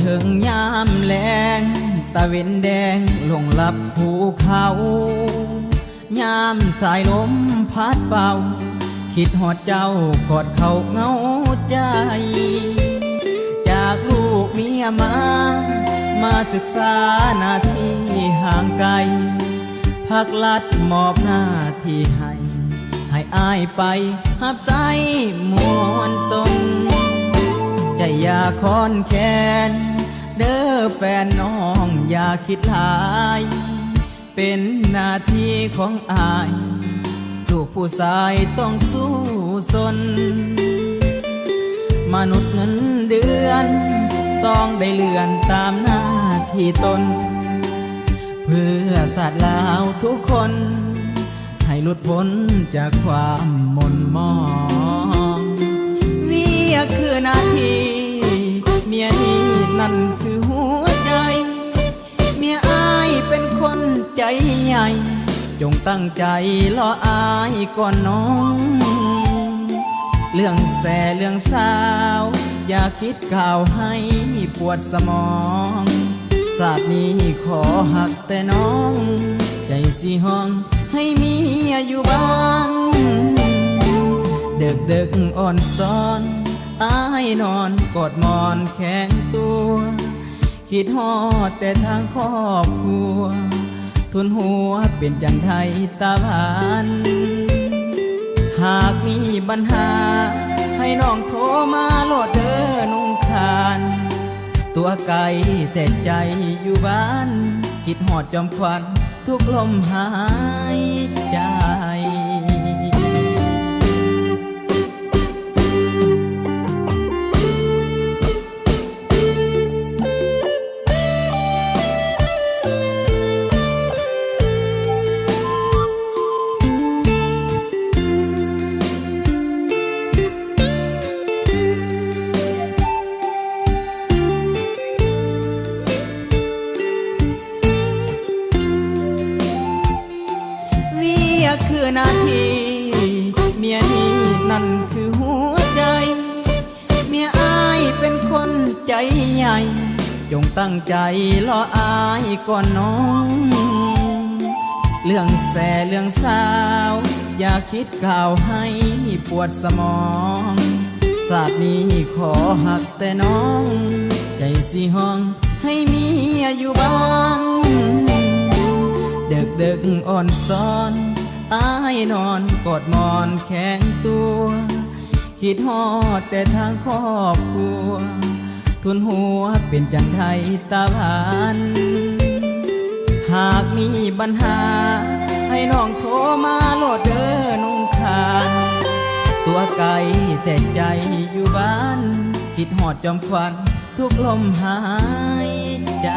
ถึงยามแลงตะเวนแดงลงลับภูเขายามสายลมพัดเป่าคิดหอดเจ้ากอดเขาเงาใจจากลูกเมียมาศึกษาหน้าที่ห่างไกลพักลัดมอบหน้าที่ให้อ้ายไปหับใส่มวลสนใจอย่าคอนแค้นเด้อแฟนน้องอย่าคิดหลายเป็นหน้าที่ของอ้ายลูกผู้ชายต้องสู้สนมนุษย์เงินเดือนต้องได้เลื่อนตามหน้าที่ตนเพื่อสัตว์ลาวทุกคนให้หลุดพ้นจากความหม่นหมองเมียคือหน้าที่เมียนี้นั่นคือหัวใจเมียอ้ายเป็นคนใจใหญ่จงตั้งใจรออ้ายก่อนน้องเรื่องแส่เรื่องสาวอย่าคิดข่าวให้ปวดสมองศาสตร์นี้ขอหักแต่น้องใจสิห้องให้เมียอยู่บ้านดึกอ่อนซ้อนอ้ายนอนกอดหมอนแข็งตัวคิดฮอดแต่ทางครอบครัวทุนหัวเป็นจังไทยตาบานหากมีปัญหาให้น้องโทรมาโลดเด้อนุ่งคานตัวไกลแต่ใจอยู่บ้านคิดฮอดจอมควันทุกลมหายใจคือหน้าที่เมียนี้นั่นคือหัวใจเมียอ้ายเป็นคนใจใหญ่จงตั้งใจรออ้ายก่อนน้องเรื่องแส่เรื่องสาวอย่าคิดข่าวให้ปวดสมองศาสตร์นี้ขอหักแต่น้องใจสิห้องให้เมียอยู่บ้านดึกอ่อนซ้อนอ้ายนอนกอดหมอนแข็งตัวคิดฮอดแต่ทางครอบครัวทุนหัวเป็นจังไทยตาบานหากมีปัญหาให้น้องโทรมาโลดเด้อนุ่งคานตัวไกลแต่ใจอยู่บ้านคิดฮอดจอมควันทุกลมหายใจ